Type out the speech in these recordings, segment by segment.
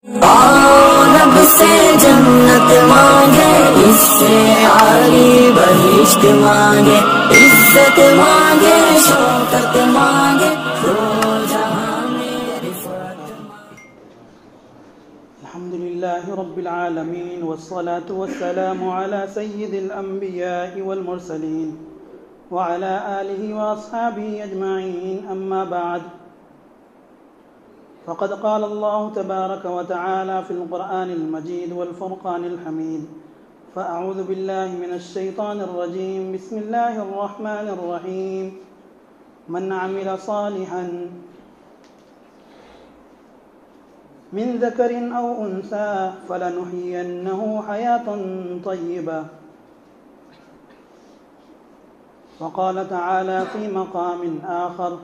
رب سے جنت مانگے، اس سے عالی بہشت مانگے، عزت مانگے، شوکت مانگے، دو جہاں میں رفعت مانگے۔ الحمد لله رب العالمين، والصلاة والسلام على سيد الأنبياء والمرسلين وعلى آله وأصحابه أجمعين، أما بعد، فقد قال الله تبارك وتعالى في القرآن المجيد والفرقان الحميد: فأعوذ بالله من الشيطان الرجيم، بسم الله الرحمن الرحيم: من عمل صالحا من ذكر أو أنثى فلنحيينه حياة طيبة. وقال تعالى في مقام آخر: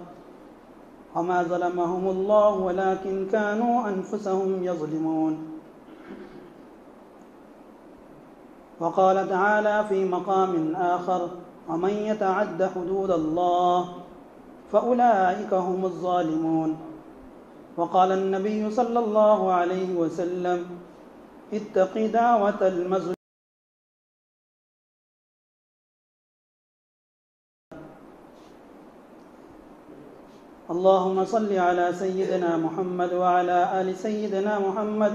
وما ظلمهم الله ولكن كانوا أنفسهم يظلمون. وقال تعالى في مقام آخر: ومن يتعد حدود الله فأولئك هم الظالمون. وقال النبي صلى الله عليه وسلم: اتق دعوة المظلوم. اللهم صل على سيدنا محمد وعلى آل سيدنا محمد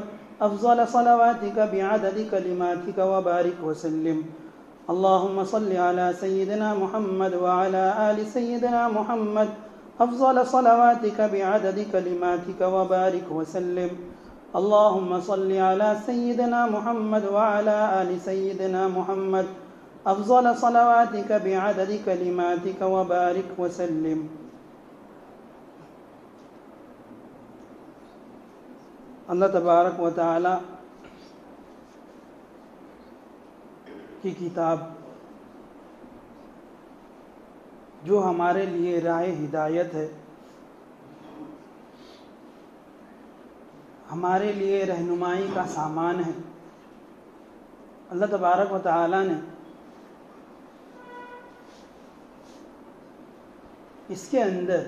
أفضل صلواتك بعدد كلماتك وبارك وسلم. اللهم صل على سيدنا محمد وعلى آل سيدنا محمد أفضل صلواتك بعدد كلماتك وبارك وسلم. اللهم صل على سيدنا محمد وعلى آل سيدنا محمد أفضل صلواتك بعدد كلماتك وبارك وسلم. اللہ تبارک و تعالی کی کتاب جو ہمارے لیے راہ ہدایت ہے، ہمارے لیے رہنمائی کا سامان ہے، اللہ تبارک و تعالی نے اس کے اندر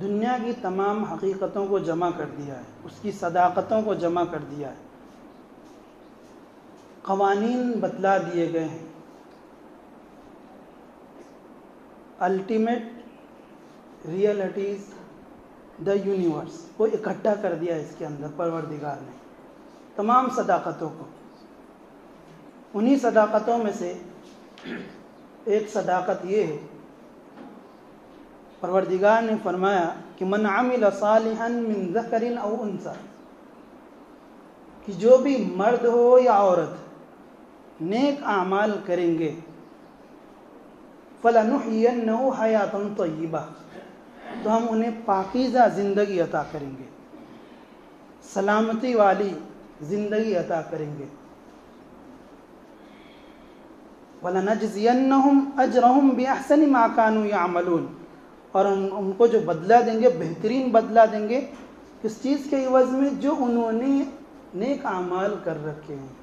دنیا کی تمام حقیقتوں کو جمع کر دیا ہے، اس کی صداقتوں کو جمع کر دیا ہے، قوانین بتلا دیے گئے ہیں، الٹیمیٹ ریئلٹیز دا یونیورس کو اکٹھا کر دیا ہے اس کے اندر پروردگار نے، تمام صداقتوں کو۔ انہی صداقتوں میں سے ایک صداقت یہ ہے، پروردگار نے فرمایا کہ من عمل صالحا من ذکر او انثى، کہ جو بھی مرد ہو یا عورت نیک اعمال کریں گے، فلنحینہ حیاۃ طیبہ، تو ہم انہیں پاکیزہ زندگی عطا کریں گے، سلامتی والی زندگی عطا کریں گے، وَلَنَجْزِيَنَّهُمْ أَجْرَهُمْ بِأَحْسَنِ مَا كَانُوا يَعْمَلُونَ، اور ان کو جو بدلہ دیں گے، بہترین بدلہ دیں گے اس چیز کے عوض میں جو انہوں نے نیک اعمال کر رکھے ہیں۔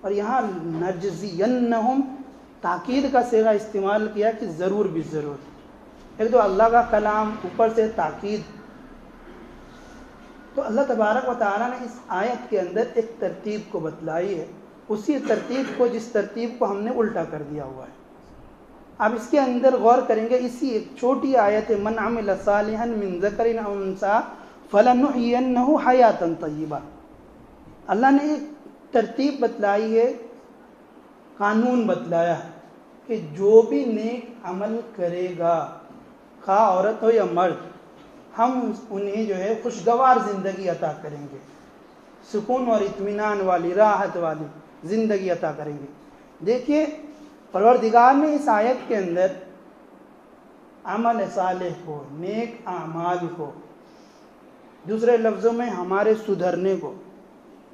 اور یہاں نجزینہم تاکید کا صیغہ استعمال کیا کہ ضرور بھی ضرور، ایک تو اللہ کا کلام، اوپر سے تاکید۔ تو اللہ تبارک و تعالیٰ نے اس آیت کے اندر ایک ترتیب کو بتلائی ہے، اسی ترتیب کو، جس ترتیب کو ہم نے الٹا کر دیا ہوا ہے۔ آپ اس کے اندر غور کریں گے، اسی ایک چھوٹی آیت من عمل صالحا من ذکر او انثى فلنحینہ حیاۃ طیبہ، اللہ نے ایک ترتیب بتلائی ہے، قانون بتلایا ہے کہ جو بھی نیک عمل کرے گا، خواہ عورت ہو یا مرد، ہم انہیں جو ہے خوشگوار زندگی عطا کریں گے، سکون اور اطمینان والی، راحت والی زندگی عطا کریں گے۔ دیکھیے پروردگار نے اس آیت کے اندر عمل صالح کو، نیک اعمال کو، دوسرے لفظوں میں ہمارے سدھرنے کو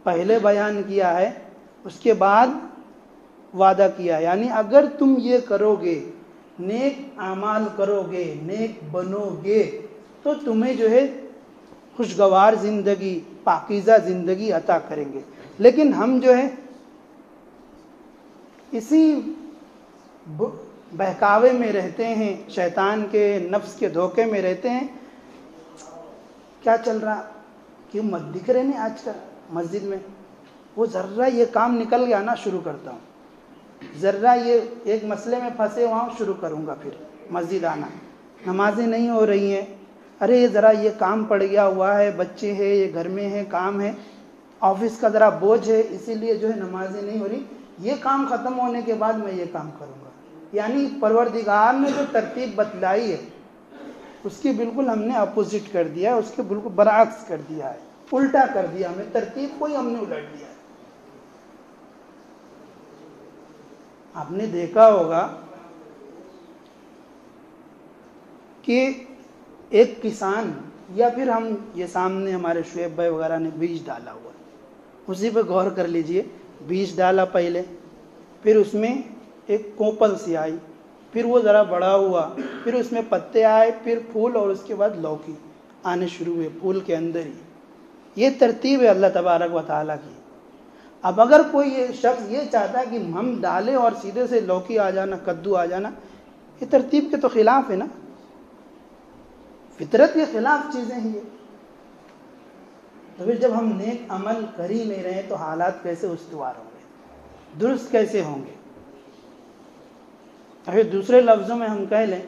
پہلے بیان کیا ہے، اس کے بعد وعدہ کیا، یعنی اگر تم یہ کرو گے، نیک اعمال کرو گے، نیک بنو گے، تو تمہیں جو ہے خوشگوار زندگی، پاکیزہ زندگی عطا کریں گے۔ لیکن ہم جو ہے اسی بہکاوے میں رہتے ہیں، شیطان کے، نفس کے دھوکے میں رہتے ہیں۔ کیا چل رہا؟ کہ مت دکھ رہے نہیں آج کل مسجد میں، وہ ذرا یہ کام نکل گیا نا شروع کرتا ہوں، ذرا یہ ایک مسئلے میں پھنسے ہوا ہوں شروع کروں گا پھر مسجد آنا، نمازیں نہیں ہو رہی ہیں، ارے ذرا یہ کام پڑ گیا ہوا ہے، بچے ہیں، یہ گھر میں ہے، کام ہے، آفس کا ذرا بوجھ ہے، اسی لیے جو ہے نمازیں نہیں ہو رہی، یہ کام ختم ہونے کے بعد میں یہ کام کروں گا۔ یعنی پروردگار نے جو ترتیب بتلائی ہے اس کی بالکل ہم نے اپوزٹ کر دیا ہے، اس کے بالکل برعکس کر دیا ہے، الٹا کر دیا، ہمیں ترتیب کو ہی ہم نے الٹ دیا ہے۔ آپ نے دیکھا ہوگا کہ ایک کسان یا پھر ہم یہ سامنے ہمارے شعیب بھائی وغیرہ نے بیج ڈالا ہوا ہے، اسی پہ غور کر لیجئے، بیج ڈالا پہلے، پھر اس میں ایک کوپل سی آئی، پھر وہ ذرا بڑا ہوا، پھر اس میں پتے آئے، پھر پھول، اور اس کے بعد لوکی آنے شروع ہوئے پھول کے اندر ہی۔ یہ ترتیب ہے اللہ تبارک و تعالیٰ کی۔ اب اگر کوئی یہ شخص یہ چاہتا ہے کہ ہم ڈالیں اور سیدھے سے لوکی آ جانا، کدو آ جانا، یہ ترتیب کے تو خلاف ہے نا، فطرت کے خلاف چیزیں ہیں یہ۔ تو پھر جب ہم نیک عمل کر ہی نہیں رہے تو حالات کیسے استوار ہوں گے، درست کیسے ہوں گے؟ پھر دوسرے لفظوں میں ہم کہہ لیں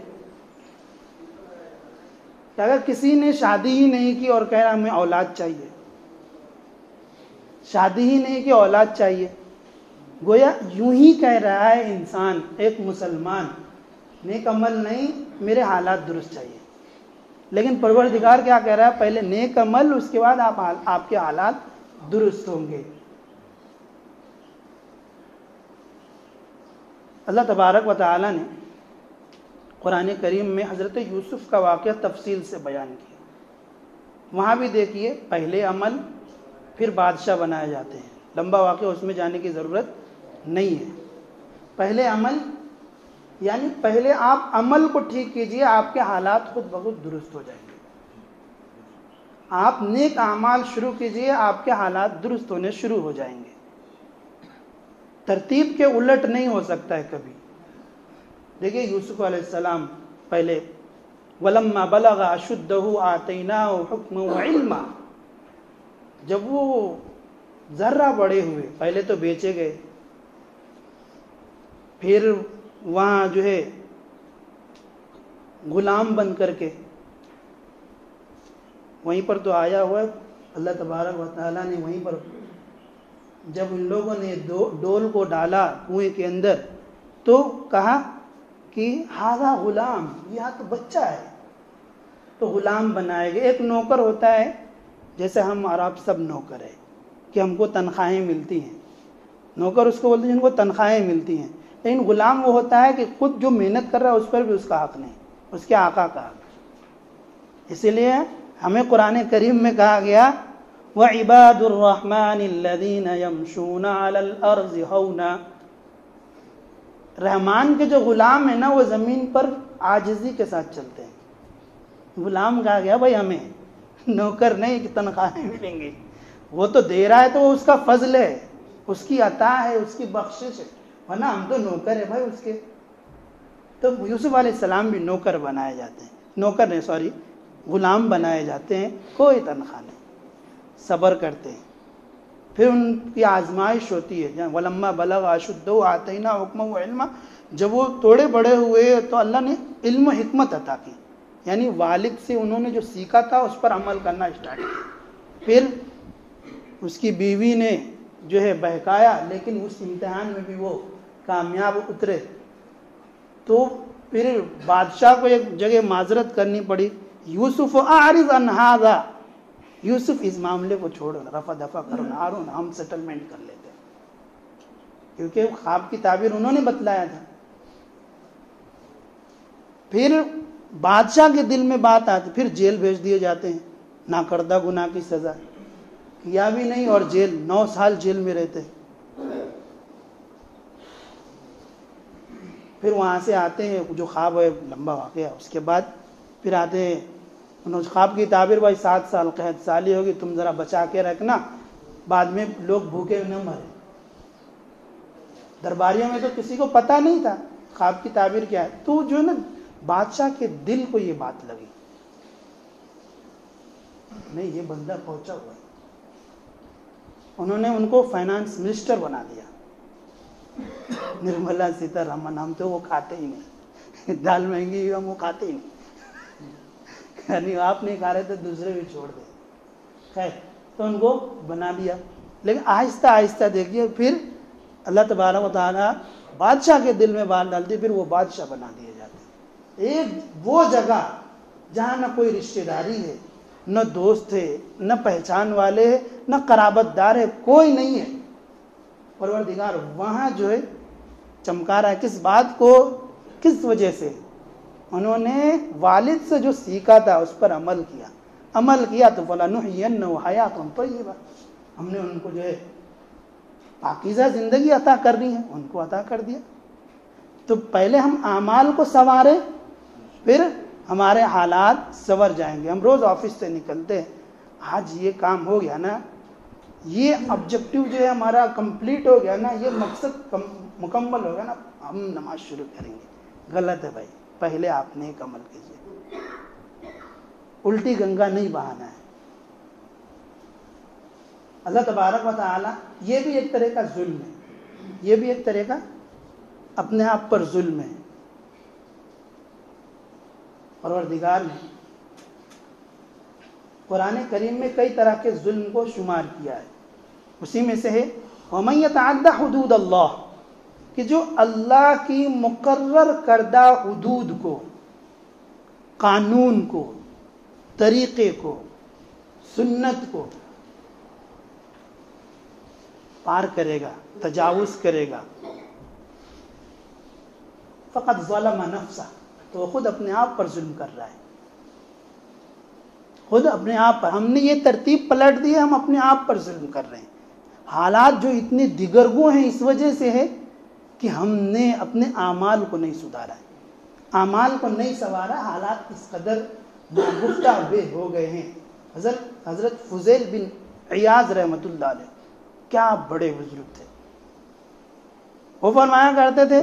کہ اگر کسی نے شادی ہی نہیں کی اور کہہ رہا ہمیں اولاد چاہیے، شادی ہی نہیں کی اولاد چاہیے، گویا یوں ہی کہہ رہا ہے انسان، ایک مسلمان، نیک عمل نہیں، میرے حالات درست چاہیے۔ لیکن پروردگار کیا کہہ رہا ہے؟ پہلے نیک عمل، اس کے بعد آپ کے حالات درست ہوں گے۔ اللہ تبارک و تعالیٰ نے قرآن کریم میں حضرت یوسف کا واقعہ تفصیل سے بیان کیا۔ وہاں بھی دیکھیے، پہلے عمل پھر بادشاہ بنائے جاتے ہیں، لمبا واقعہ اس میں جانے کی ضرورت نہیں ہے۔ پہلے عمل یعنی پہلے آپ عمل کو ٹھیک کیجئے، آپ کے حالات خود بخود درست ہو جائیں گے۔ آپ نیک اعمال شروع کیجئے، آپ کے حالات درست ہونے شروع ہو جائیں گے۔ ترتیب کے الٹ نہیں ہو سکتا ہے کبھی۔ دیکھیے یوسف علیہ السلام پہلے وَلَمَّا بَلَغَ أَشُدَّهُ آتَيْنَاهُ حُكْمًا وَعِلْمًا، جب وہ ذرہ بڑے ہوئے، پہلے تو بیچے گئے، پھر وہاں جو ہے غلام بن کر کے، وہیں پر تو آیا ہوا ہے اللہ تبارک و تعالیٰ نے، وہیں پر جب ان لوگوں نے ڈول کو ڈالا کنویں کے اندر تو کہا کہ ہاذا غلام، یہ تو بچہ ہے، تو غلام بنائے گئے۔ ایک نوکر ہوتا ہے، جیسے ہم اور آپ سب نوکر ہیں کہ ہم کو تنخواہیں ملتی ہیں، نوکر اس کو بولتے ہیں جن کو تنخواہیں ملتی ہیں، لیکن غلام وہ ہوتا ہے کہ خود جو محنت کر رہا ہے اس پر بھی اس کا حق نہیں، اس کے آقا کا حق۔ اسی لیے ہمیں قرآن کریم میں کہا گیا وَعِبَادُ الرَّحْمَنِ الَّذِينَ يَمْشُونَ عَلَى الْأَرْضِ هَوْنًا، رحمان کے جو غلام ہیں نا وہ زمین پر عاجزی کے ساتھ چلتے ہیں۔ غلام کہا گیا بھائی ہمیں، نوکر نہیں کہ تنخواہیں ملیں گی، وہ تو دے رہا ہے تو وہ اس کا فضل ہے، اس کی عطا ہے، اس کی بخشش ہے، ورنہ ہم تو نوکر ہیں بھائی اس کے۔ تو یوسف علیہ السلام بھی نوکر بنائے جاتے ہیں، نوکر نہیں سوری غلام بنائے جاتے ہیں، کوئی تنخواہ نہیں، صبر کرتے ہیں۔ پھر ان کی آزمائش ہوتی ہے، وَلَمَّا بَلَغَ أَشُدَّهُ آتَيْنَاهُ حُكْمًا وَعِلْمًا، جب وہ تھوڑے بڑے ہوئے تو اللہ نے علم و حکمت عطا کی، یعنی والد سے انہوں نے جو سیکھا تھا اس پر عمل کرنا اسٹارٹ کیا۔ پھر اس کی بیوی نے جو ہے بہکایا، لیکن اس امتحان میں بھی وہ کامیاب اترے، تو پھر بادشاہ کو ایک جگہ معذرت کرنی پڑی، یوسف اعرض عن ھذا، یوسف اس معاملے کو چھوڑو، رفع دفع کرو، ہارون ہم سیٹلمنٹ کر لیتے ہیں، کیونکہ خواب کی تعبیر انہوں نے بتلایا تھا۔ پھر بادشاہ کے دل میں بات آتی، پھر جیل بھیج دیے جاتے ہیں، ناکردہ گناہ کی سزا، کیا بھی نہیں اور جیل، 9 سال جیل میں رہتے۔ پھر وہاں سے آتے ہیں، جو خواب ہے لمبا واقعہ، اس کے بعد پھر آتے ہیں، انہوں خواب کی تعبیر بھائی 7 سال قحط سالی ہوگی، تم ذرا بچا کے رکھنا، بعد میں لوگ بھوکے نہ مرے۔ درباریوں میں تو کسی کو پتہ نہیں تھا خواب کی تعبیر کیا ہے، تو جو ہے نا بادشاہ کے دل کو یہ بات لگی، نہیں یہ بندہ پہنچا ہوا ہے. انہوں نے ان کو فائنانس منسٹر بنا دیا. نرملا سیتا رمن, ہم تو وہ کھاتے ہی نہیں, دال مہنگی ہم وہ کھاتے ہی نہیں, یعنی آپ نہیں کھا رہے تو دوسرے بھی چھوڑ دیں. خیر, تو ان کو بنا دیا. لیکن آہستہ آہستہ دیکھیے پھر اللہ تبارک و تعالیٰ بادشاہ کے دل میں بات ڈالتی, پھر وہ بادشاہ بنا دیے جاتے. ایک وہ جگہ جہاں نہ کوئی رشتہ داری ہے, نہ دوست ہے, نہ پہچان والے ہے, نہ قرابت دار ہے, کوئی نہیں ہے. پروردگار وہاں جو ہے چمکا رہا ہے. کس بات کو, کس وجہ سے؟ انہوں نے والد سے جو سیکھا تھا اس پر عمل کیا تو فَلَنُحْيِيَنَّهُ حَيَاةً طَيِّبَةً, ہم نے ان کو جو ہے پاکیزہ زندگی عطا کرنی ہے, ان کو عطا کر دیا. تو پہلے ہم اعمال کو سنواریں, پھر ہمارے حالات سنور جائیں گے. ہم روز آفس سے نکلتے ہیں, آج یہ کام ہو گیا نا, یہ آبجیکٹو جو ہے ہمارا کمپلیٹ ہو گیا نا, یہ مقصد مکمل ہو گیا نا, ہم نماز شروع کریں گے. غلط ہے بھائی, پہلے آپ نے ایک عمل کیجیے. الٹی گنگا نہیں بہانا ہے. اللہ تبارک و تعالی, یہ بھی ایک طرح کا ظلم ہے, یہ بھی ایک طرح کا اپنے آپ پر ظلم ہے. پروردگار نے قرآن کریم میں کئی طرح کے ظلم کو شمار کیا ہے. اسی میں سے ہے وَمَن يَتَعَدَّ حُدُودَ اللَّهِ, کہ جو اللہ کی مقرر کردہ حدود کو, قانون کو, طریقے کو, سنت کو پار کرے گا, تجاوز کرے گا, فقط ظلم نفسہ, تو وہ خود اپنے آپ پر ظلم کر رہا ہے. خود اپنے آپ پر, ہم نے یہ ترتیب پلٹ دی ہے, ہم اپنے آپ پر ظلم کر رہے ہیں. حالات جو اتنے دیگرگوں ہیں اس وجہ سے ہے کہ ہم نے اپنے اعمال کو نہیں سدھارا ہے, اعمال کو نہیں سنوارا. حالات اس قدر ناگفتہ بے ہو گئے ہیں. حضرت فضیل بن عیاض رحمۃ اللہ علیہ کیا بڑے بزرگ تھے. وہ فرمایا کرتے تھے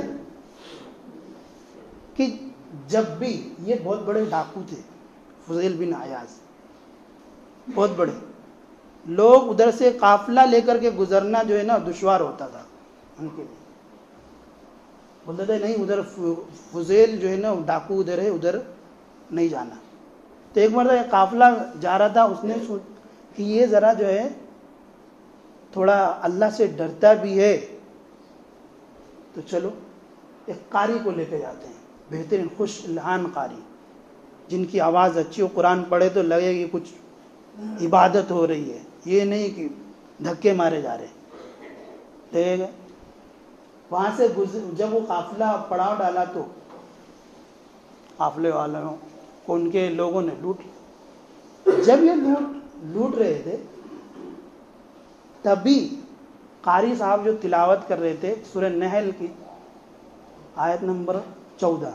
کہ جب بھی, یہ بہت بڑے ڈاکو تھے فضیل بن عیاض, بہت بڑے لوگ, ادھر سے قافلہ لے کر کے گزرنا جو ہے نا دشوار ہوتا تھا ان کے لیے. بولتے تھے نہیں, ادھر فضیل جو ہے نا ڈاکو ادھر ہے, ادھر نہیں جانا. تو ایک مرتبہ ایک قافلہ جا رہا تھا, اس نے کہ یہ ذرا جو ہے تھوڑا اللہ سے ڈرتا بھی ہے, تو چلو ایک قاری کو لے کے جاتے ہیں, بہترین خوش الحان قاری, جن کی آواز اچھی ہو, قرآن پڑھے تو لگے کہ کچھ عبادت ہو رہی ہے, یہ نہیں کہ دھکے مارے جا رہے. ٹھیک ہے, وہاں سے جب وہ قافلہ پڑاؤ ڈالا تو قافلے والوں کو ان کے لوگوں نے لوٹ لیا. جب یہ لوٹ رہے تھے تبھی قاری صاحب جو تلاوت کر رہے تھے سورہ نحل کی آیت نمبر 14,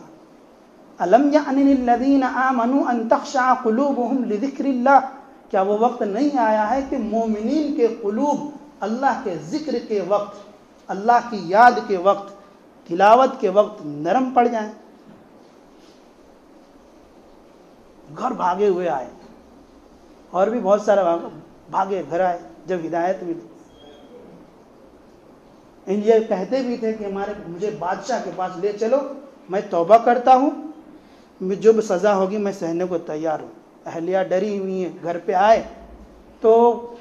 الم یعن للذین آمنوا ان تخشع قلوبهم لذکر اللہ, کیا وہ وقت نہیں آیا ہے کہ مومنین کے قلوب اللہ کے ذکر کے وقت, اللہ کی یاد کے وقت, تلاوت کے وقت نرم پڑ جائیں. گھر بھاگے ہوئے آئے, اور بھی بہت سارا بھاگے گھر آئے جب ہدایت ملی. یہ کہتے بھی تھے کہ مجھے بادشاہ کے پاس لے چلو, میں توبہ کرتا ہوں, جو بھی سزا ہوگی میں سہنے کو تیار ہوں. اہلیہ ڈری ہوئی ہیں, گھر پہ آئے تو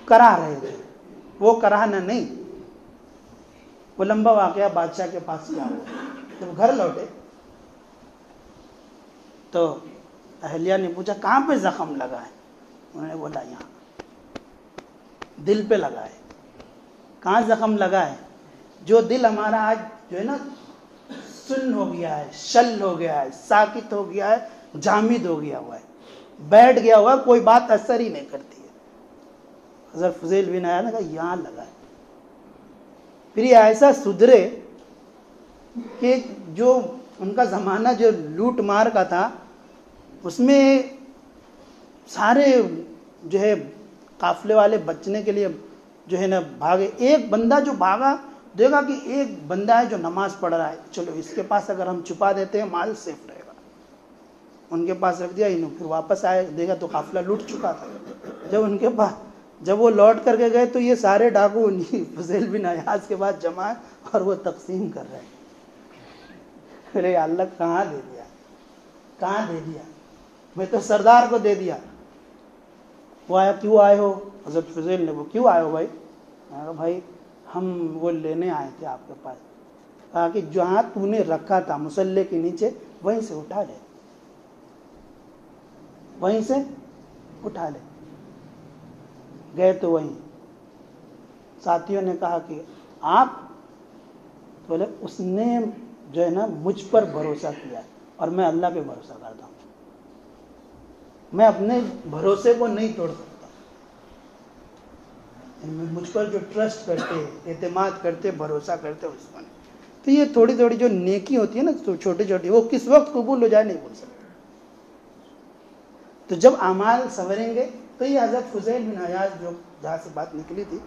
کرا رہے تھے, وہ کرانا نہیں. وہ لمبا واقعہ بادشاہ کے پاس کیا ہوا. جب گھر لوٹے تو اہلیہ نے پوچھا کہاں پہ زخم لگا ہے؟ انہوں نے بولا یہاں, دل پہ لگا ہے. کہاں زخم لگا ہے؟ جو دل ہمارا آج جو ہے نا سن ہو گیا ہے, شل ہو گیا ہے, ساکت ہو گیا ہے, جامد ہو گیا ہوا ہے, بیٹھ گیا ہوا ہے, کوئی بات اثر ہی نہیں کرتی ہے. حضرت فضیل بن عیاض نے کہا یہاں لگا ہے. پھر یہ ایسا سدھرے کہ جو ان کا زمانہ جو لوٹ مار کا تھا اس میں سارے جو ہے قافلے والے بچنے کے لیے جو ہے نا بھاگے. ایک بندہ جو بھاگا دیکھا کہ ایک بندہ ہے جو نماز پڑھ رہا ہے, چلو اس کے پاس اگر ہم چھپا دیتے ہیں مال سیف رہے گا. ان کے پاس رکھ دیا انہوں, پھر واپس آئے دیکھا تو قافلہ لوٹ چکا تھا. جب وہ لوٹ کر کے گئے تو یہ سارے ڈاکو انہیں فضیل بن عیاض کے بعد جمع ہیں اور وہ تقسیم کر رہے ہیں. ارے اللہ کہاں دے دیا, میں تو سردار کو دے دیا. وہ آیا, کیوں آئے ہو؟ حضرت فضیل نے, وہ کیوں آئے ہو بھائی؟ میں کہا بھائی ہم وہ لینے آئے تھے آپ کے پاس. کہا کہ جہاں تو نے رکھا تھا مصلے کے نیچے وہیں سے اٹھا لے, وہیں سے اٹھا لے. گئے تو وہیں ساتھیوں نے کہا کہ آپ, بولے اس نے جو ہے نا مجھ پر بھروسہ کیا اور میں اللہ پہ بھروسہ کرتا ہوں, میں اپنے بھروسے کو نہیں توڑ سکتا. مجھ پر جو ٹرسٹ کرتے, اعتماد کرتے, بھروسہ کرتے اس پر. تو یہ تھوڑی تھوڑی جو نیکی ہوتی ہے نا, چھوٹی چھوٹی, وہ کس وقت قبول ہو جائے نہیں بول سکتے. تو جب اعمال سنوریں گے تو یہ حضرت فضیل بن عیاض جو جہاں سے بات نکلی تھی,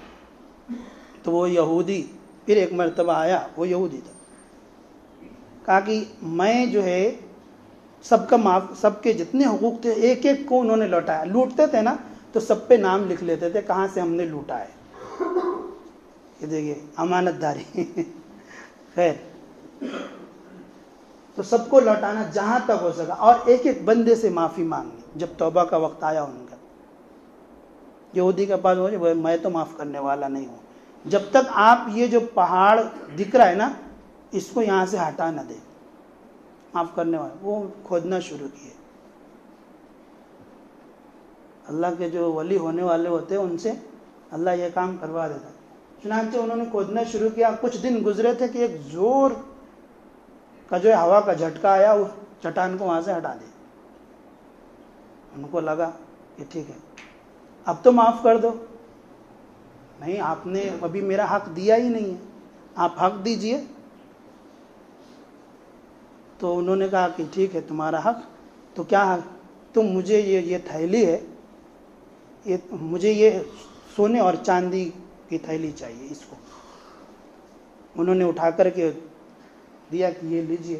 تو وہ یہودی پھر ایک مرتبہ آیا, وہ یہودی تھا. کہا کہ میں جو ہے سب کے جتنے حقوق تھے ایک ایک کو انہوں نے لوٹایا. لوٹتے تھے نا تو سب پہ نام لکھ لیتے تھے کہاں سے ہم نے لوٹا ہے. یہ دیکھیے امانت داری. خیر, تو سب کو لوٹانا جہاں تک ہو سکا, اور ایک ایک بندے سے معافی مانگنی جب توبہ کا وقت آیا ان کا. یہودی کے پاس ہو, میں تو معاف کرنے والا نہیں ہوں, جب تک آپ یہ جو پہاڑ دکھ رہا ہے نا اس کو یہاں سے ہٹا نہ دے, معاف کرنے والا. وہ کھودنا شروع کیے. اللہ کے جو ولی ہونے والے ہوتے ہیں ان سے اللہ یہ کام کروا دیتا. چنانچہ انہوں نے کھودنا شروع کیا. کچھ دن گزرے تھے کہ ایک زور کا جو ہے ہوا کا جھٹکا آیا, اس چٹان کو وہاں سے ہٹا دیا. ان کو لگا کہ ٹھیک ہے اب تو معاف کر دو. نہیں, آپ نے ابھی میرا حق دیا ہی نہیں ہے, آپ حق دیجئے. تو انہوں نے کہا کہ ٹھیک ہے تمہارا حق, تو کیا حق؟ تم مجھے یہ تھیلی ہے, مجھے یہ سونے اور چاندی کی تھیلی چاہیے. اس کو انہوں نے اٹھا کر کے دیا کہ یہ لیجئے.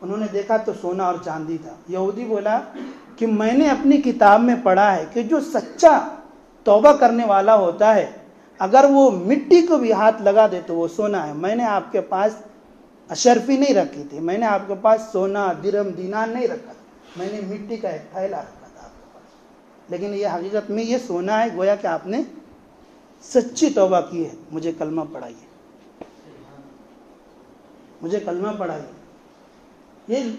انہوں نے دیکھا تو سونا اور چاندی تھا. یہودی بولا کہ میں نے اپنی کتاب میں پڑھا ہے کہ جو سچا توبہ کرنے والا ہوتا ہے اگر وہ مٹی کو بھی ہاتھ لگا دے تو وہ سونا ہے. میں نے آپ کے پاس اشرفی نہیں رکھی تھی, میں نے آپ کے پاس سونا درہم دینار نہیں رکھا تھا, میں نے مٹی کا ایک تھیلا رکھا تھا آپ کے پاس. لیکن یہ حقیقت میں یہ سونا ہے, گویا کہ آپ نے سچی توبہ کی ہے. مجھے کلمہ پڑھائیے, مجھے کلمہ پڑھائیے. یہ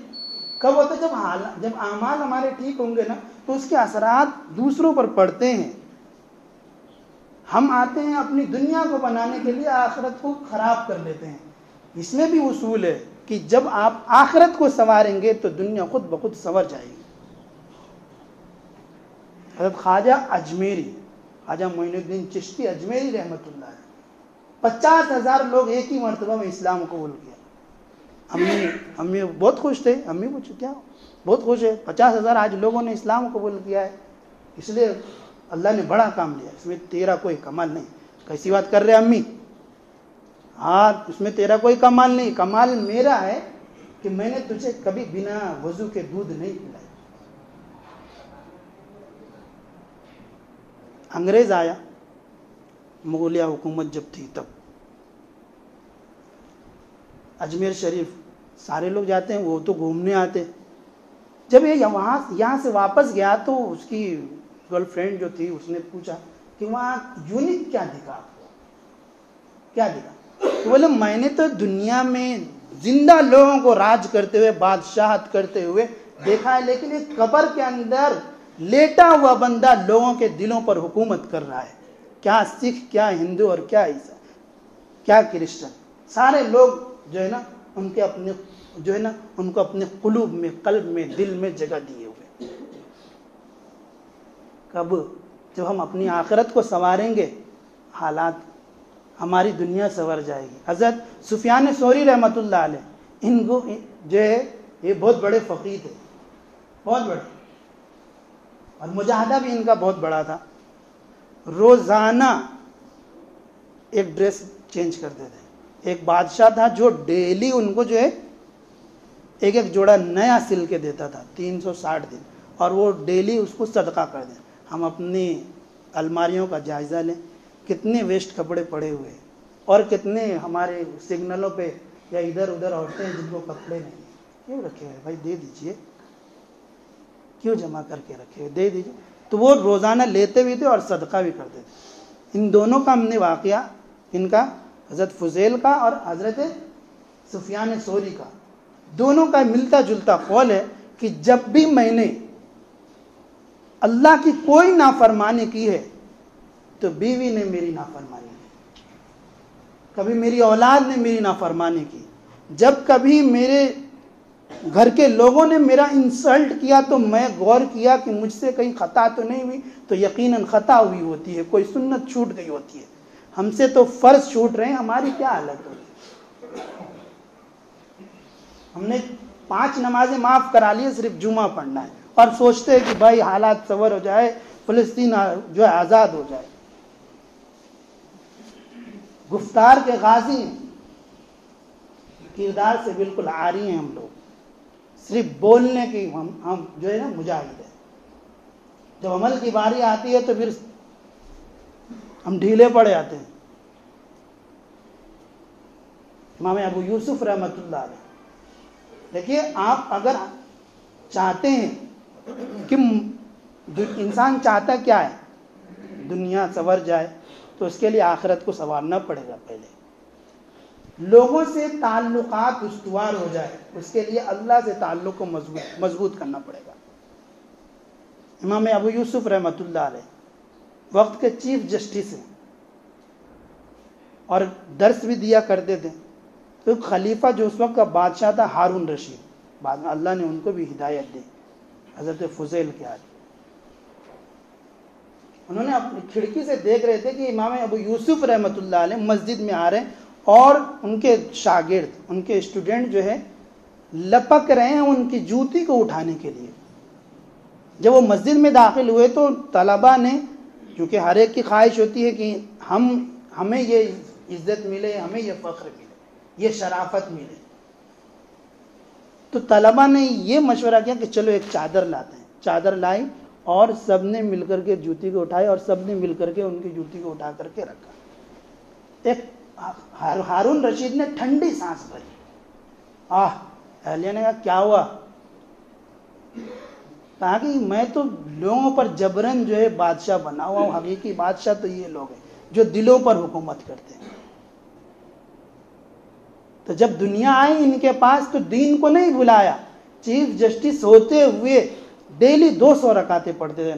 کب ہوتا ہے؟ جب اعمال ہمارے ٹھیک ہوں گے نا تو اس کے اثرات دوسروں پر پڑتے ہیں. ہم آتے ہیں اپنی دنیا کو بنانے کے لیے, آخرت کو خراب کر لیتے ہیں. اس میں بھی اصول ہے کہ جب آپ آخرت کو سنواریں گے تو دنیا خود بخود سنور جائے گی. حضرت خواجہ اجمیری, خواجہ معین الدین چشتی اجمیری رحمۃ اللہ علیہ, 50,000 لوگ ایک ہی مرتبہ میں اسلام قبول کیا. امی بہت خوش تھے. امی پوچھو کیا؟ بہت خوش ہے, 50,000 آج لوگوں نے اسلام قبول کیا ہے, اس لیے اللہ نے بڑا کام لیا, اس میں تیرا کوئی کمال نہیں. کیسی بات کر رہے امی؟ ہاں, اس میں تیرا کوئی کمال نہیں, کمال میرا ہے کہ میں نے تجھے کبھی بنا وضو کے دودھ نہیں پلایا. انگریز آیا, مغلیہ حکومت جب تھی تب, اجمیر شریف سارے لوگ جاتے ہیں, وہ تو گھومنے آتے. جب یہ یہاں سے واپس گیا تو اس کی گرل فرینڈ جو تھی اس نے پوچھا کہ وہاں یونیک کیا دکھا آپ کو, کیا دکھا؟ تو بولے میں نے تو دنیا میں زندہ لوگوں کو راج کرتے ہوئے, بادشاہت کرتے ہوئے دیکھا ہے, لیکن ایک قبر کے اندر لیٹا ہوا بندہ لوگوں کے دلوں پر حکومت کر رہا ہے. کیا سکھ, کیا ہندو اور کیا عیسائی, کیا کرسچن, سارے لوگ جو ہے نا ان کے اپنے جو ہے نا ان کو اپنے قلوب میں, قلب میں, دل میں جگہ دیے ہوئے. کب؟ جب ہم اپنی آخرت کو سنواریں گے حالات, ہماری دنیا سنور جائے گی. حضرت سفیان ثوری رحمۃ اللہ علیہ, ان کو جو ہے یہ بہت بڑے فقیر تھے, بہت بڑے, اور مجاہدہ بھی ان کا بہت بڑا تھا. روزانہ ایک ڈریس چینج کرتے تھے. ایک بادشاہ تھا جو ڈیلی ان کو جو ہے ایک ایک جوڑا نیا سل کے دیتا تھا, 360 دن, اور وہ ڈیلی اس کو صدقہ کر دیں. ہم اپنی الماریوں کا جائزہ لیں، کتنے ویسٹ کپڑے پڑے ہوئے ہیں، اور کتنے ہمارے سگنلوں پہ یا ادھر ادھر عورتیں جن کو کپڑے نہیں، کیوں رکھے ہوئے بھائی؟ دے دیجئے، کیوں جمع کر کے رکھے ہوئے؟ دے دیجئے۔ تو وہ روزانہ لیتے بھی تھے اور صدقہ بھی کرتے تھے۔ ان دونوں کا ہم نے واقعہ، ان کا حضرت فضیل کا اور حضرت سفیان ثوری کا، دونوں کا ملتا جلتا قول ہے کہ جب بھی میں نے اللہ کی کوئی نافرمانی کی ہے تو بیوی نے میری نافرمانی کی، کبھی میری اولاد نے میری نافرمانی کی، جب کبھی میرے گھر کے لوگوں نے میرا انسلٹ کیا تو میں غور کیا کہ مجھ سے کہیں خطا تو نہیں ہوئی، تو یقیناً خطا ہوئی ہوتی ہے، کوئی سنت چھوٹ گئی ہوتی ہے، ہم سے تو فرض چھوٹ رہے ہیں، ہماری کیا حالت ہوگی؟ ہم نے 5 نمازیں معاف کرا لی، صرف جمعہ پڑھنا ہے، اور سوچتے ہیں کہ بھائی حالات صبر ہو جائے، فلسطین جو ہے آزاد ہو جائے۔ گفتار کے غازی ہیں، کردار سے بالکل عاری ہیں ہم لوگ، صرف بولنے کی ہم جو ہے نا مجاہد ہیں، جب عمل کی باری آتی ہے تو پھر ہم ڈھیلے پڑ جاتے ہیں۔ امام ابو یوسف رحمۃ اللہ علیہ، دیکھیے آپ اگر چاہتے ہیں کہ انسان چاہتا کیا ہے؟ دنیا سنور جائے، تو اس کے لیے آخرت کو سنوارنا پڑے گا، پہلے لوگوں سے تعلقات استوار ہو جائے، اس کے لیے اللہ سے تعلق کو مضبوط کرنا پڑے گا۔ امام ابو یوسف رحمۃ اللہ علیہ وقت کے چیف جسٹس ہیں اور درس بھی دیا کرتے تھے، تو خلیفہ جو اس وقت کا بادشاہ تھا ہارون رشید، بعد میں اللہ نے ان کو بھی ہدایت دی، حضرت فضیل کے آگے انہوں نے اپنی کھڑکی سے دیکھ رہے تھے کہ امام ابو یوسف رحمۃ اللہ علیہ مسجد میں آ رہے ہیں اور ان کے شاگرد، ان کے اسٹوڈنٹ جو ہے لپک رہے ہیں ان کی جوتی کو اٹھانے کے لیے۔ جب وہ مسجد میں داخل ہوئے تو طلباء نے، کیونکہ ہر ایک کی خواہش ہوتی ہے کہ ہمیں یہ عزت ملے، ہمیں یہ فخر ملے، یہ شرافت ملے، تو طلباء نے یہ مشورہ کیا کہ چلو ایک چادر لاتے ہیں۔ چادر لائی اور سب نے مل کر کے جوتی کو اٹھائی اور سب نے مل کر کے ان کی جوتی کو اٹھا کر کے رکھا۔ ایک ہارون رشید نے ٹھنڈی سانس بھری، اہلیہ نے کہا کیا ہوا؟ کہا کہ میں تو لوگوں پر جبرن جو ہے بادشاہ بنا ہوا ہوں، حقیقی بادشاہ تو یہ لوگ ہیں جو دلوں پر حکومت کرتے ہیں۔ تو جب دنیا آئی ان کے پاس تو دین کو نہیں بھلایا، چیف جسٹس ہوتے ہوئے ڈیلی 200 رکعتیں پڑھتے تھے،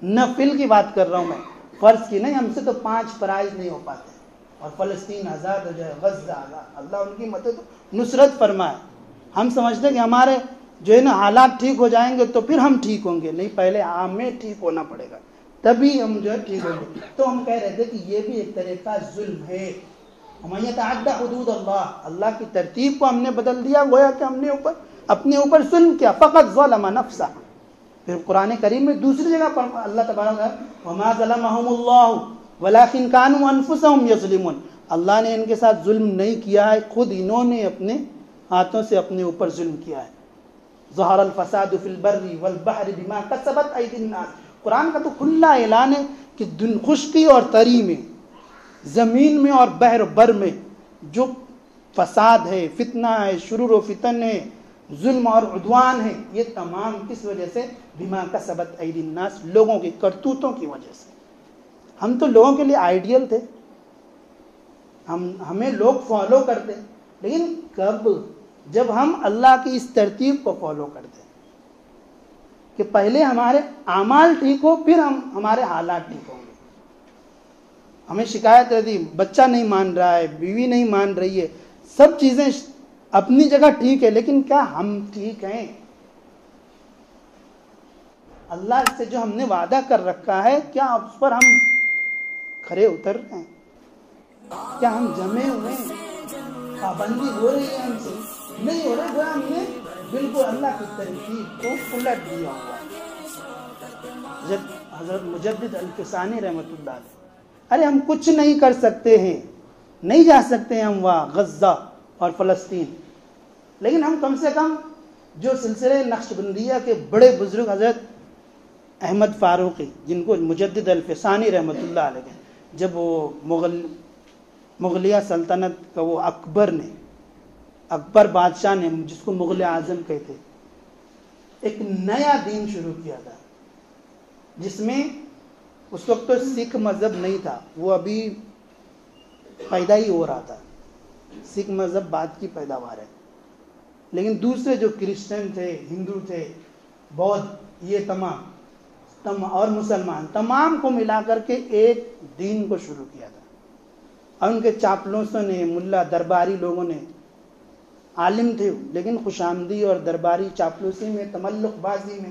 نفل کی بات کر رہا ہوں میں، فرض کی نہیں، ہم سے تو 5 فرائض نہیں ہو پاتے، اور فلسطین آزاد ہو جائے، غزہ آزاد، اللہ ان کی مدد نصرت فرمائے۔ ہم سمجھتے ہیں کہ ہمارے جو ہے نا حالات ٹھیک ہو جائیں گے تو پھر ہم ٹھیک ہوں گے، نہیں، پہلے ہمیں ٹھیک ہونا پڑے گا تبھی ہم جو ہے ٹھیک ہوں گے۔ تو ہم کہہ رہے تھے کہ یہ بھی ایک طرح کا ظلم ہے، وَمَن يَتَعَدَّ حُدُودَ اللَّهِ، اللہ کی ترتیب کو ہم نے بدل دیا، گویا کہ ہم نے اپنے اوپر ظلم کیا، فَقَدْ ظَلَمَ نَفْسَهُ۔ پھر قرآن کریم میں دوسری جگہ پر اللہ تبارک و تعالیٰ وَمَا ظَلَمَهُمُ اللَّهُ وَلَٰكِنْ كَانُوا أَنفُسَهُمْ يَظْلِمُونَ، اللہ نے ان کے ساتھ ظلم نہیں کیا ہے، خود انہوں نے اپنے ہاتھوں سے اپنے اوپر ظلم کیا ہے۔ ظہر الفساد فی البر والبحر بما کسبت ایدی الناس، قرآن کا تو کھلا اعلان ہے کہ خشکی اور تری میں، زمین میں اور بحر بر میں جو فساد ہے، فتنہ ہے، شرور و فتن ہے، ظلم اور عدوان ہے، یہ تمام کس وجہ سے؟ بما کسبت ایدی الناس، لوگوں کی کرتوتوں کی وجہ سے۔ ہم تو لوگوں کے لیے آئیڈیل تھے، ہمیں لوگ فالو کرتے، لیکن کب؟ جب ہم اللہ کی اس ترتیب کو فالو کرتے کہ پہلے ہمارے اعمال ٹھیک ہو، پھر ہمارے حالات ٹھیک ہوں گے۔ ہمیں شکایت رہتی بچہ نہیں مان رہا ہے، بیوی نہیں مان رہی ہے، سب چیزیں اپنی جگہ ٹھیک ہے، لیکن کیا ہم ٹھیک ہیں؟ اللہ سے جو ہم نے وعدہ کر رکھا ہے کیا اس پر ہم کھرے اتر رہے ہیں؟ کیا ہم جمے ہوئے ہیں؟ پابندی ہو رہی ہے ہم سے؟ نہیں ہو رہا، ہم نے بالکل اللہ کی ترتیب کو الٹ دیا ہوا ہے۔ حضرت مجدد الفسانی رحمۃ اللہ علیہ، ارے ہم کچھ نہیں کر سکتے ہیں، نہیں جا سکتے ہیں ہم وہاں غزہ اور فلسطین، لیکن ہم کم سے کم جو سلسلے نقشبندیہ کے بڑے بزرگ حضرت احمد فاروقی، جن کو مجدد الفسانی رحمۃ اللہ علیہ، جب وہ مغلیہ سلطنت کا وہ اکبر بادشاہ نے، جس کو مغل اعظم کہتے، ایک نیا دین شروع کیا تھا، جس میں اس وقت تو سکھ مذہب نہیں تھا، وہ ابھی پیدا ہی ہو رہا تھا، سکھ مذہب بعد کی پیداوار ہے، لیکن دوسرے جو کرسچن تھے، ہندو تھے، بودھ، یہ تمام اور مسلمان، تمام کو ملا کر کے ایک دین کو شروع کیا تھا، اور ان کے چاپلوسوں نے، ملا درباری لوگوں نے، عالم تھے لیکن خوش آمدی اور درباری چاپلوسی میں، تملق بازی میں،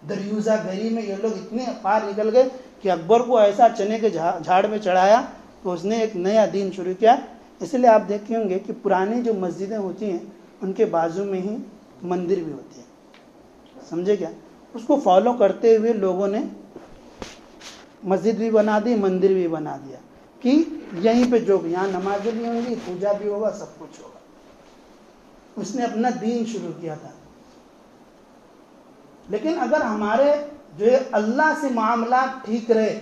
دریوزہ گری میں یہ لوگ اتنے پار نکل گئے کہ اکبر کو ایسا چنے کے جھاڑ میں چڑھایا تو اس نے ایک نیا دین شروع کیا۔ اس لیے آپ دیکھیں ہوں گے کہ پرانی جو مسجدیں ہوتی ہیں ان کے بازو میں ہی مندر بھی ہوتی ہے، سمجھے کیا؟ اس کو فالو کرتے ہوئے لوگوں نے مسجد بھی بنا دی، مندر بھی بنا دیا کہ یہیں پہ جو یہاں نمازیں بھی ہوں گی، پوجا بھی ہوگا، سب کچھ ہوگا۔ اس نے اپنا دین شروع کیا تھا۔ لیکن اگر ہمارے جو ہے اللہ سے معاملات ٹھیک رہے،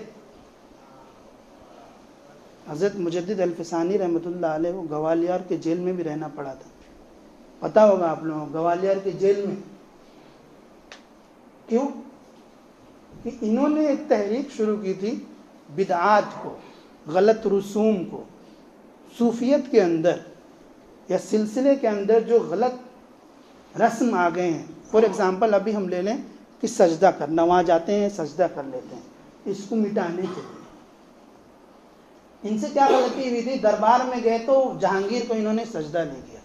حضرت مجدد الفسانی رحمۃ اللہ علیہ کو گوالیار کے جیل میں بھی رہنا پڑا تھا، پتہ ہوگا آپ لوگوں کو، گوالیار کے جیل میں کیوں؟ کہ انہوں نے ایک تحریک شروع کی تھی بدعات کو، غلط رسوم کو، صوفیت کے اندر یا سلسلے کے اندر جو غلط رسم آ گئے ہیں۔ فار ایگزامپل ابھی ہم لے لیں کہ سجدہ کرنا، وہاں جاتے ہیں سجدہ کر لیتے ہیں، اس کو مٹانے کے لیے ان سے کیا غلطی ہوئی تھی؟ دربار میں گئے تو جہانگیر کو انہوں نے سجدہ نہیں کیا،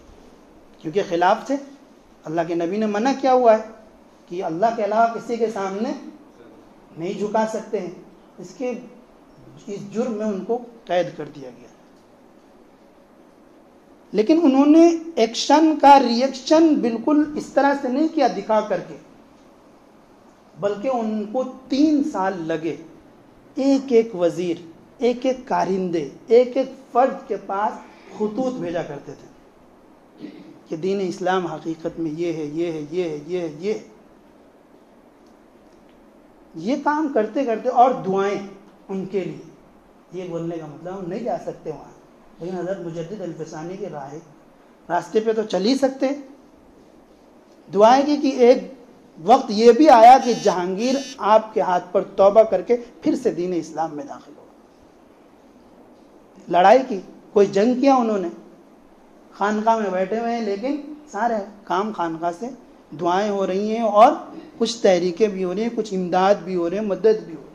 کیونکہ خلاف تھے، اللہ کے نبی نے منع کیا ہوا ہے کہ اللہ کے علاوہ کسی کے سامنے نہیں جھکا سکتے ہیں، اس جرم میں ان کو قید کر دیا گیا۔ لیکن انہوں نے ایکشن کا ریئیکشن بالکل اس طرح سے نہیں کیا دکھا کر کے، بلکہ ان کو 3 سال لگے، ایک ایک وزیر، ایک ایک کارندے، ایک ایک فرد کے پاس خطوط بھیجا کرتے تھے کہ دین اسلام حقیقت میں یہ ہے، یہ ہے، یہ ہے، یہ ہے، یہ کام کرتے کرتے، اور دعائیں ان کے لیے۔ یہ بولنے کا مطلب ہم نہیں جا سکتے وہاں، لیکن حضرت مجدد الفسانی کے راستے پہ تو چل ہی سکتے۔ دعائیں کی کہ ایک وقت یہ بھی آیا کہ جہانگیر آپ کے ہاتھ پر توبہ کر کے پھر سے دین اسلام میں داخل ہو۔ لڑائی کی، کوئی جنگ کیا انہوں نے، خانقاہ میں بیٹھے ہوئے ہیں، لیکن سارے کام خانقاہ سے، دعائیں ہو رہی ہیں اور کچھ تحریکیں بھی ہو رہی ہیں، کچھ امداد بھی ہو رہے ہیں، مدد بھی ہو رہی ہے۔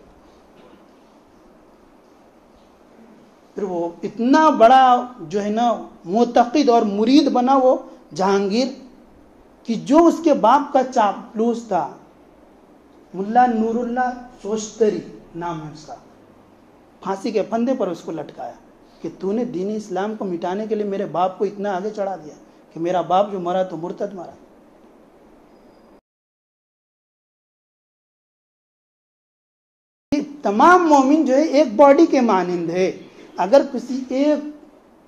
پھر وہ اتنا بڑا جو ہے نا معتقد اور مرید بنا وہ جہانگیر، کہ جو اس کے باپ کا چاپلوس تھا، ملا نور اللہ سوشتری نام ہے اس کا، پھانسی کے پھندے پر اس کو لٹکایا کہ تو نے دین اسلام کو مٹانے کے لیے میرے باپ کو اتنا آگے چڑھا دیا کہ میرا باپ جو مرا تو مرتد مرا۔ تمام مومن جو ہے ایک باڈی کے مانند ہے، اگر کسی ایک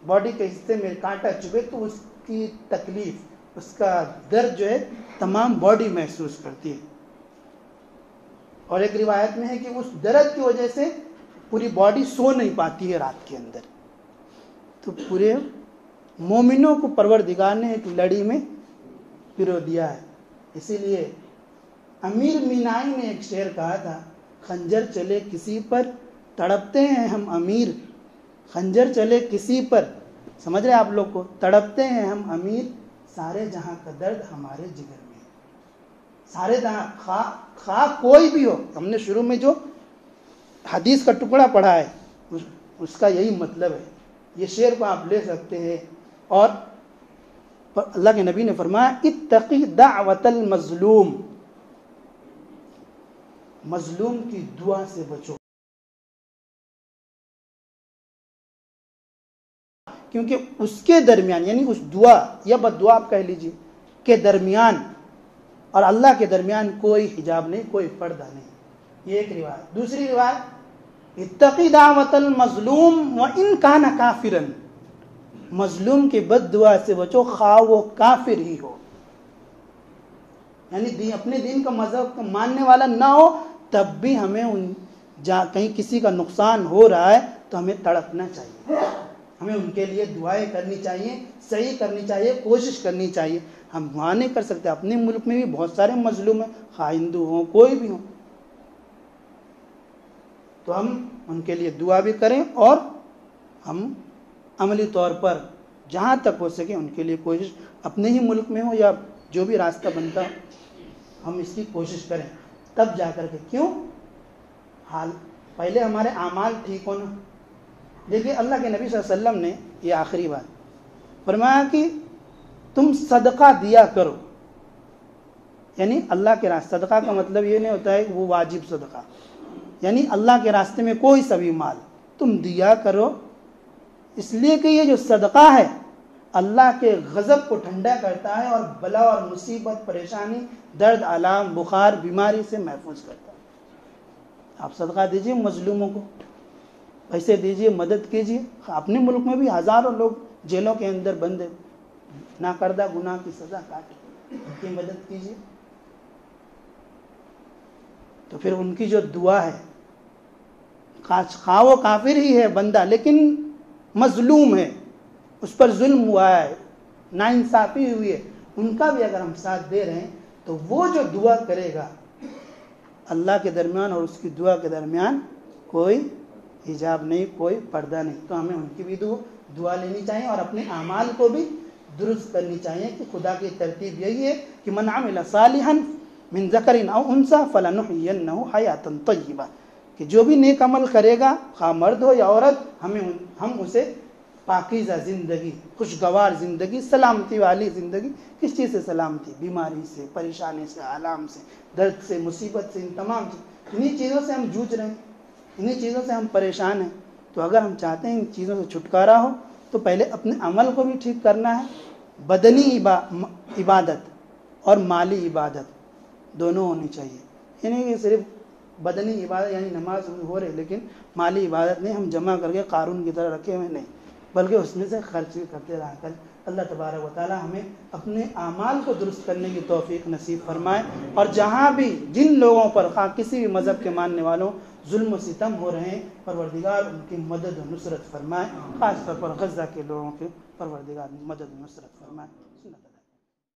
باڈی کے حصے میں کانٹا چبھے تو اس کی تکلیف، اس کا درد جو ہے تمام باڈی محسوس کرتی ہے، اور ایک روایت میں ہے کہ اس درد کی وجہ سے پوری باڈی سو نہیں پاتی ہے رات کے اندر۔ تو پورے مومنوں کو پروردگار نے ایک لڑی میں پرو دیا ہے۔ اسی لیے امیر مینائی نے ایک شعر کہا تھا، خنجر چلے کسی پر تڑپتے ہیں ہم امیر، خنجر چلے کسی پر، سمجھ رہے آپ لوگ کو، تڑپتے ہیں ہم امیر، سارے جہاں کا درد ہمارے جگر میں، سارے جہاں، خواہ کوئی بھی ہو۔ ہم نے شروع میں جو حدیث کا ٹکڑا پڑھا ہے اس کا یہی مطلب ہے، یہ شعر کو آپ لے سکتے ہیں۔ اور اللہ کے نبی نے فرمایا اتقی دعوت المظلوم، مظلوم کی دعا سے بچو، کیونکہ اس کے درمیان، یعنی اس دعا یا بد دعا آپ کہہ لیجیے کے درمیان اور اللہ کے درمیان کوئی حجاب نہیں، کوئی پردہ نہیں۔ یہ ایک روایت۔ دوسری روایت اتقی دعوت المظلوم وان کان کافرا، مظلوم کی بد دعا سے بچو خواہ وہ کافر ہی ہو، یعنی اپنے دین کا مذہب کا ماننے والا نہ ہو تب بھی ہمیں کہیں کسی کا نقصان ہو رہا ہے تو ہمیں تڑپنا چاہیے، ہمیں ان کے لیے دعائیں کرنی چاہیے، صحیح کرنی چاہیے، کوشش کرنی چاہیے۔ ہم وہاں نہیں کر سکتے، اپنے ملک میں بھی بہت سارے مظلوم ہیں، خواہ ہندو ہوں کوئی بھی ہوں، تو ہم ان کے لیے دعا بھی کریں اور ہم عملی طور پر جہاں تک ہو سکے ان کے لیے کوشش، اپنے ہی ملک میں ہو یا جو بھی راستہ بنتا ہم اس کی کوشش کریں، تب جا کر کے کیوں حال پہلے ہمارے اعمال ٹھیک ہونا۔ دیکھیے اللہ کے نبی صلی اللہ علیہ وسلم نے یہ آخری بات فرمایا کہ تم صدقہ دیا کرو، یعنی اللہ کے راستے، صدقہ کا مطلب یہ نہیں ہوتا ہے کہ وہ واجب صدقہ، یعنی اللہ کے راستے میں کوئی سا بھی مال تم دیا کرو، اس لیے کہ یہ جو صدقہ ہے اللہ کے غضب کو ٹھنڈا کرتا ہے اور بلا اور مصیبت، پریشانی، درد، آلام، بخار، بیماری سے محفوظ کرتا ہے۔ آپ صدقہ دیجئے، مظلوموں کو پیسے دیجئے، مدد کیجئے۔ اپنے ملک میں بھی ہزاروں لوگ جیلوں کے اندر بند ہیں، ناکردہ گناہ کی سزا کاٹے، ان کی مدد کیجئے۔ تو پھر ان کی جو دعا ہے، خواہ وہ کافر ہی ہے بندہ لیکن مظلوم ہے، اس پر ظلم ہوا ہے، ناانصافی ہوئی ہے، ان کا بھی اگر ہم ساتھ دے رہے ہیں تو وہ جو دعا کرے گا اللہ کے درمیان اور اس کی دعا کے درمیان کوئی حجاب نہیں، کوئی پردہ نہیں، تو ہمیں ان کی بھی دعا لینی چاہیے اور اپنے اعمال کو بھی درست کرنی چاہیے کہ خدا کی ترتیب یہی ہے کہ من عمل صالحا من ذکر او انثى فلنحيينه حیاتا طیبہ، کہ جو بھی نیک عمل کرے گا خواہ مرد ہو یا عورت، ہم اسے پاکیزہ زندگی، خوشگوار زندگی، سلامتی والی زندگی۔ کس چیز سے سلامتی؟ بیماری سے، پریشانی سے، آلام سے، درد سے، مصیبت سے، ان تمام انہی چیزوں سے ہم جوجھ رہے ہیں، انہی چیزوں سے ہم پریشان ہیں۔ تو اگر ہم چاہتے ہیں ان چیزوں سے چھٹکارا ہو تو پہلے اپنے عمل کو بھی ٹھیک کرنا ہے، بدنی عبادت اور مالی عبادت دونوں ہونی چاہیے، یعنی کہ صرف بدنی عبادت یعنی نماز ہو رہے لیکن مالی عبادت نہیں، ہم جمع کر کے قارون کی طرح رکھے ہوئے نہیں، بلکہ اس میں سے خرچ بھی کرتے رہا کر۔ اللہ تبارک و تعالی ہمیں اپنے اعمال کو درست کرنے کی توفیق نصیب فرمائے، اور جہاں بھی جن لوگوں پر خواہ کسی بھی مذہب کے ماننے والوں ظلم و ستم ہو رہے ہیں، پروردگار ان کی مدد و نصرت فرمائے، خاص طور پر غزہ کے لوگوں کے پروردگار مدد و نصرت فرمائے۔